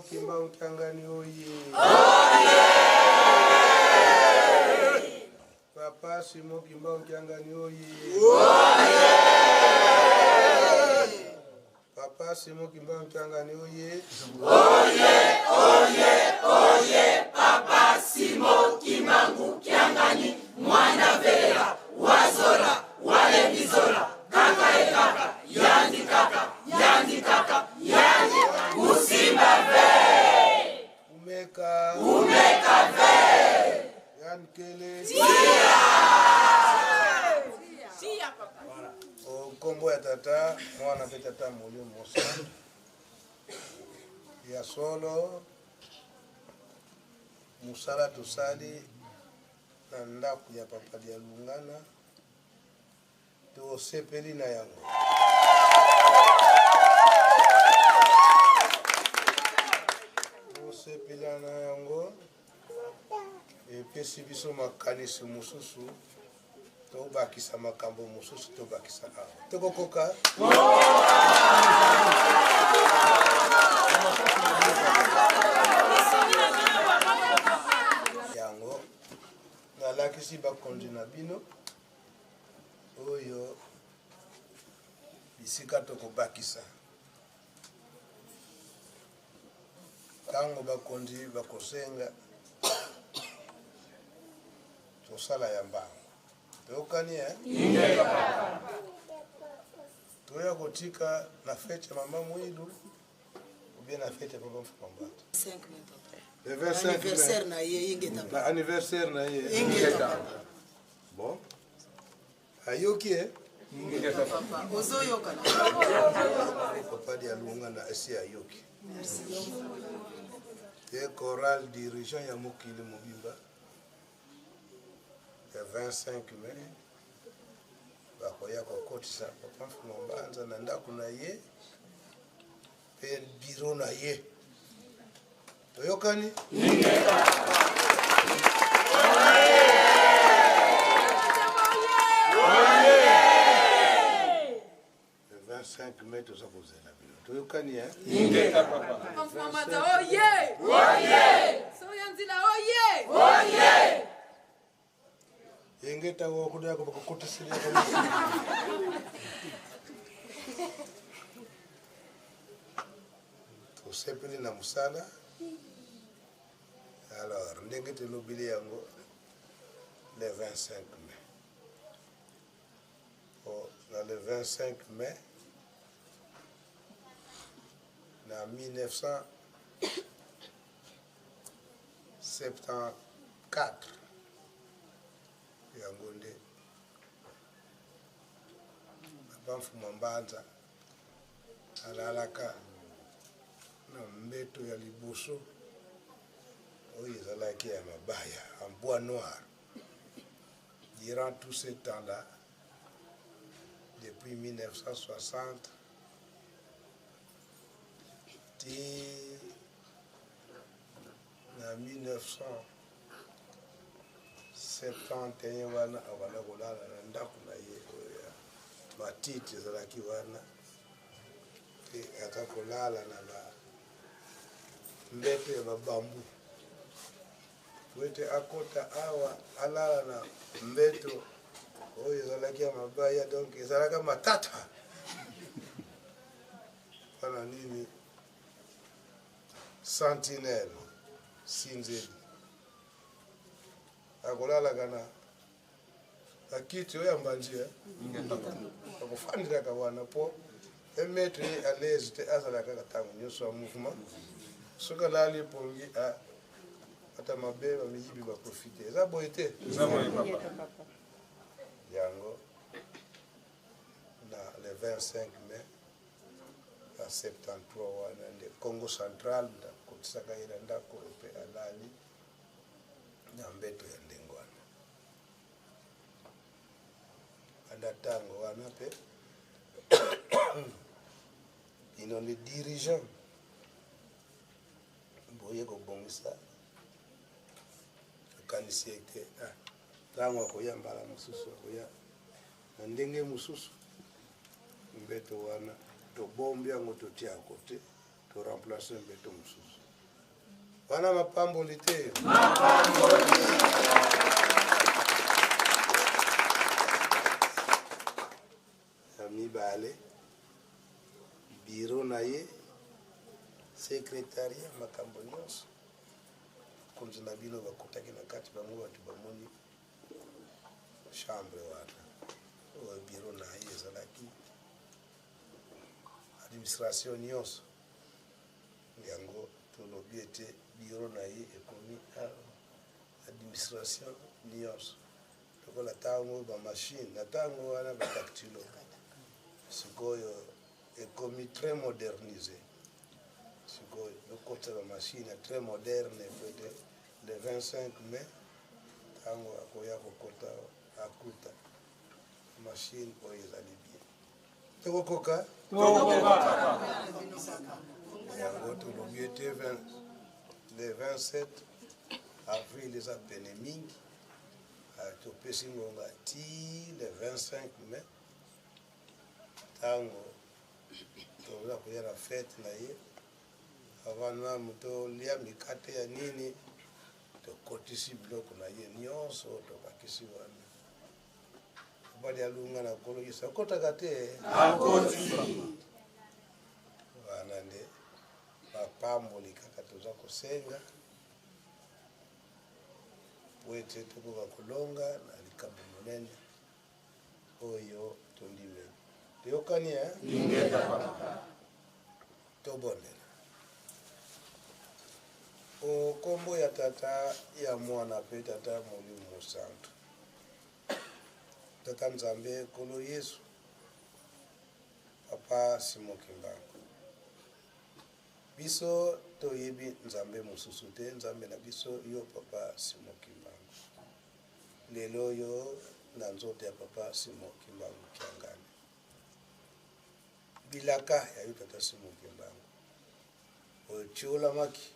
Kimba Ukiangani oye. Papa Simo Kimba Ukiangani oye. Papa Simo Kimba Ukiangani oye. Oye, Papa Simo Kimba Ukiangani mwana vera wazora wale bizora kaka ekaka yandi kaka usimba ve umeka ve Yankele Sia papa o kombo ya tata mwana pe tata mulio mosa ya solo musala tosali na ndaku ya papa dia lungana to sepeli na yango to sepeli na yango epesi biso makanisi mosusu tobakisa makambo mosusu tobakisa awa tokokoka yango nalakisi bakonzi na bino oyo bisika tokobakisa ntango bakonzi bakosenga tosala ya mbango toyokani toya kotika na fete ya mama mwilu ubie na fete ya papa mfukambata le 25 mai anniversaire na ye ingeta bon ayoki ozoyoka papa dia lunga na esi ayoki ye choral dirigeant ya mokili mobimba le 25 mai bakoya kokotisa papa mfumambanza na ndako na ye pe biro na ye toyokani le 25 mai toza kozela bino toyokani Mfumambanza oye Soyanzila oye Yengeta wakuda ko bakokotisira to sepeli na musala alors ndengete lobili yango le 25 mai le 25 mai na 1974 yango nde papa Mfumambanza alalaka na mbeto ya liboso oyo ezalaki ya mabaya en bois noir durant tout ce temps-là depuis 1960 na 1971 wana awana kolala na ndako na ye oyo matiti ezalaki wana pe ata kolala na mbete ya babambu wete akota awa alala na mbeto oyo ezalaki ya mabaya donc ezalaka matata wana nini sentinelle sinzeli akolalaka na akiti oyo ambanzi akofandilaka wana po emetre ye alaise te azalaka katango nyonso ya mouvement soki alali pongi ata mabe bamiyibi baprofite eza boye te yango na le 25 mai na 73 wana nde Congo Central ndakotisaka ye na ndako mpe alali na mbeto ya ndenge wana anda ntango wana mpe ino le dirigeant boye kobongisa akanisi ete ntango akoya mbala mosusu akoya na ndenge mosusu mbeto wana tobombi yango totia kote to remplace mbeto mosusu wana mapamboli te ya mibale biro na ye sekretaria makambo nyonso konzi na bino bakotaki na kati bango bato bamoni chambre wana oyo biro na ye ezalaki administration nyonso yango tolobi ete biro na ye ekomi administration nyonso lokola ntango bamashine na ntango wana badactylo sikoyo ekomi très modernisé sikoyo lokota bamashine très moderne pete le 25 mai ntango akoya kokota akuta machine oyo ezali bien tokokoka yango tolobi ete le 27 avril eza pene mingi topesi ngonga ti le 25 mai ntango toza koya na fete na ye avana tolia mikate ya nini tokotisi biloko na ye nyonso tobakisi wana bali alunga na kolo yesa kotaka te wana nde bapamboli kaka toza kosenga po ete tokoka kolonga na likambo monene oyo tondimeli toyokani tobondela okombo ya tata ya mwana mpe tata molimo mosantu tata nzambe kolo yesu papa Simon Kimbangu biso toyebi nzambe mosusu te nzambe na biso yo papa Simon Kimbangu lelo yo na nzoto ya papa Simon Kimbangu Kiangani bilaka ya yo tata Simon Kimbangu oyo tiolamaki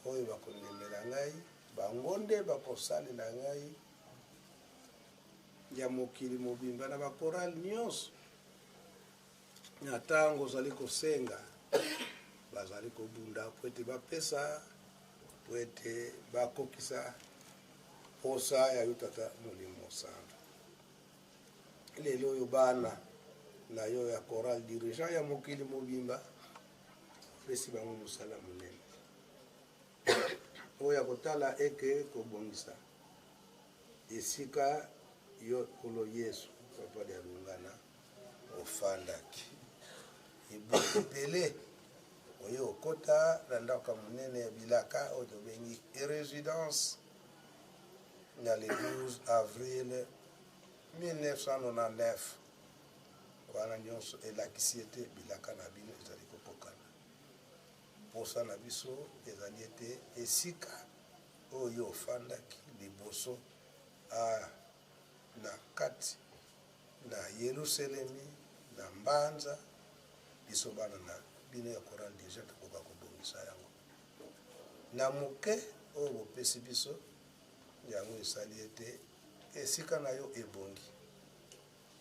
oyo bakondimela ngai bangonde bakosalela ngai ya mokili mobimba na bakorale nyonso na ntango ozali kosenga bazali kobunda po ete bapesa po ete bakokisa posa ya yo tata molimo mosantu lelo oyo bana na yo ya chorale dirigeant ya mokili mobimba pesi bango mosala monene oyo ya kotala eke kobongisa esika yo kolo yesu papa de alungana ofandaki ebele oyo okota na ndako monene ya bilaka oyo tobengi résidence na le 12 avril 1999 wana nyonso elakisi ete bilaka na bino ezali kokokana posa na biso ezali ete esika oyo ofandaki liboso na kati na Yerusalemi na mbanza biso bana na bino ya Korani deja tokoka kobongisa yango na moke oyo bopesi biso yango esali ete esika na yo ebongi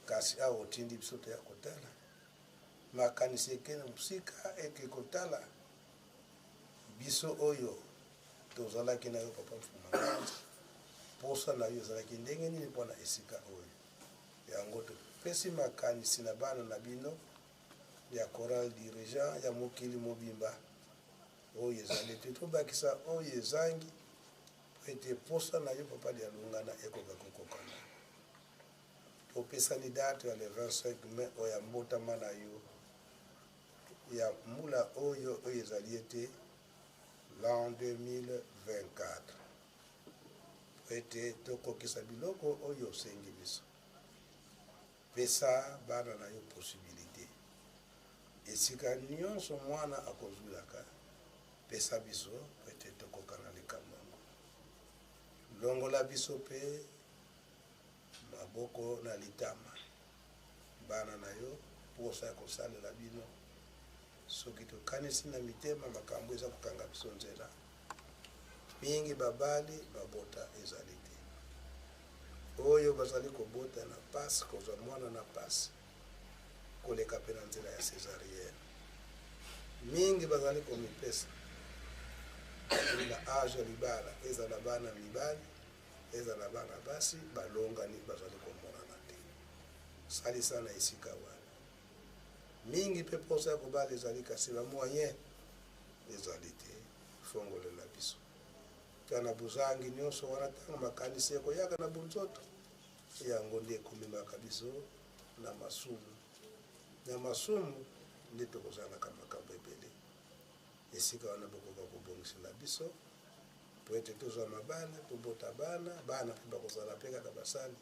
kasi awo otindi biso te ya kotala makanisi ekene mosika eke kotala biso oyo tozalaki na yo papa mfumanganza posa na yo ezalaki ndenge nini mpona esika oyo yango topesi makanisi na bana na bino ya chorale dirigeant ya mokili mobimba oyo ezali ete tobakisa oyo ezangi po ete posa na yo papa de alungana ekoka kokokana topesani date ya le 25 mai oyo ya mbotama na yo ya mbula oyo ezali ete l'an 2024 po ete tokokisa biloko oyo osengi biso pesa bana na yo posibilité esika nyonso mwana akozwilaka pesa biso po ete tokoka na likambo yango longola biso mpe maboko na litama bana na yo posa ya kosalela bino soki tokanisi na mitema makambo eza kokanga biso nzela mingi babali babota ezali te oyo bazali kobota na pasi kozwa mwana na pasi koleka mpe na nzela ya césarienne mingi bazali komipesa na age libala ezala bana mibali ezala bana basi balongani bazali komonana te salisa na esika wana mingi mpe mposa ya kobala ezali kasi bamoyen ezali te fongolela biso kana buzangi nyonso wana ntango makanisi ekoyaka na bunzoto yango nde ekomemaka biso na masumu na masumu nde tokozalaka makambo ebele esika wana bokoka kobongisela biso po ete tozwa mabana tobota bana bana mpe bakozala mpe kaka basali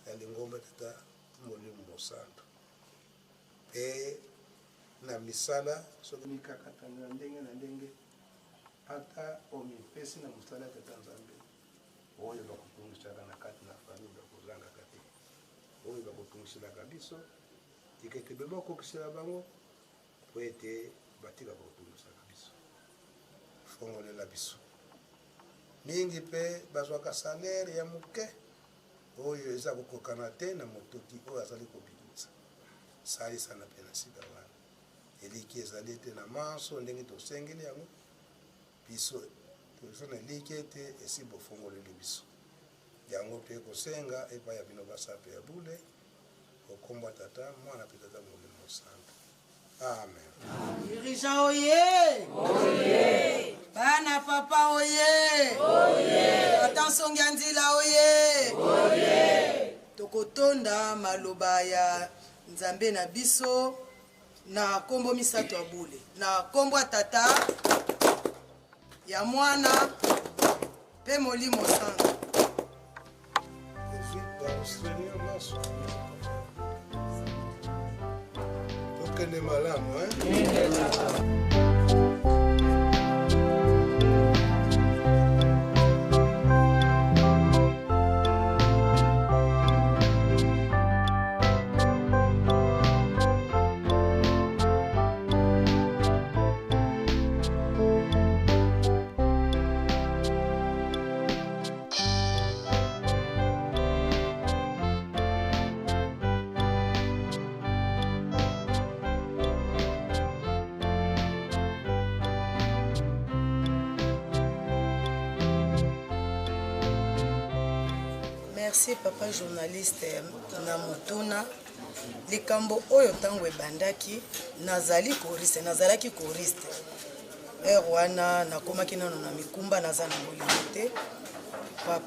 ya lingomba tata molimo mosantu mpe na misala soki mikakatano ya ndenge na ndenge ata omipesi na mosala ya tata nzambe oyo bakotungisaka na kati na famille bakozangaka te oyo bakotungiselaka biso ikete be bakokisela bango po ete batika bakotungisaka biso fongolela biso mingi mpe bazwaka salaire ya moke oyo eza kokokana te na motoki oyo azali kobimisa salisana mpe na sika wana eliki ezali ete na manso ndenge tosengeli yango biso tozana eliki ete esi bofongoleli biso yango mpe kosenga epai ya bino basape ya bule okomba tata mwana mpe tata molimo santo amen. Dirigeant oye! Oye! Bana papa oye! Oye! Attention Nzila oye! Oye! Tokotonda maloba ya Nzambe na biso na kombo misato abule na kombo tata ya mwana pe molimo santo. Tokende malamu Merci papa journaliste na mutuna likambo oyo tango ebandaki nazalaki choriste wana nakomaki nano na mikumba naza na molimo te papa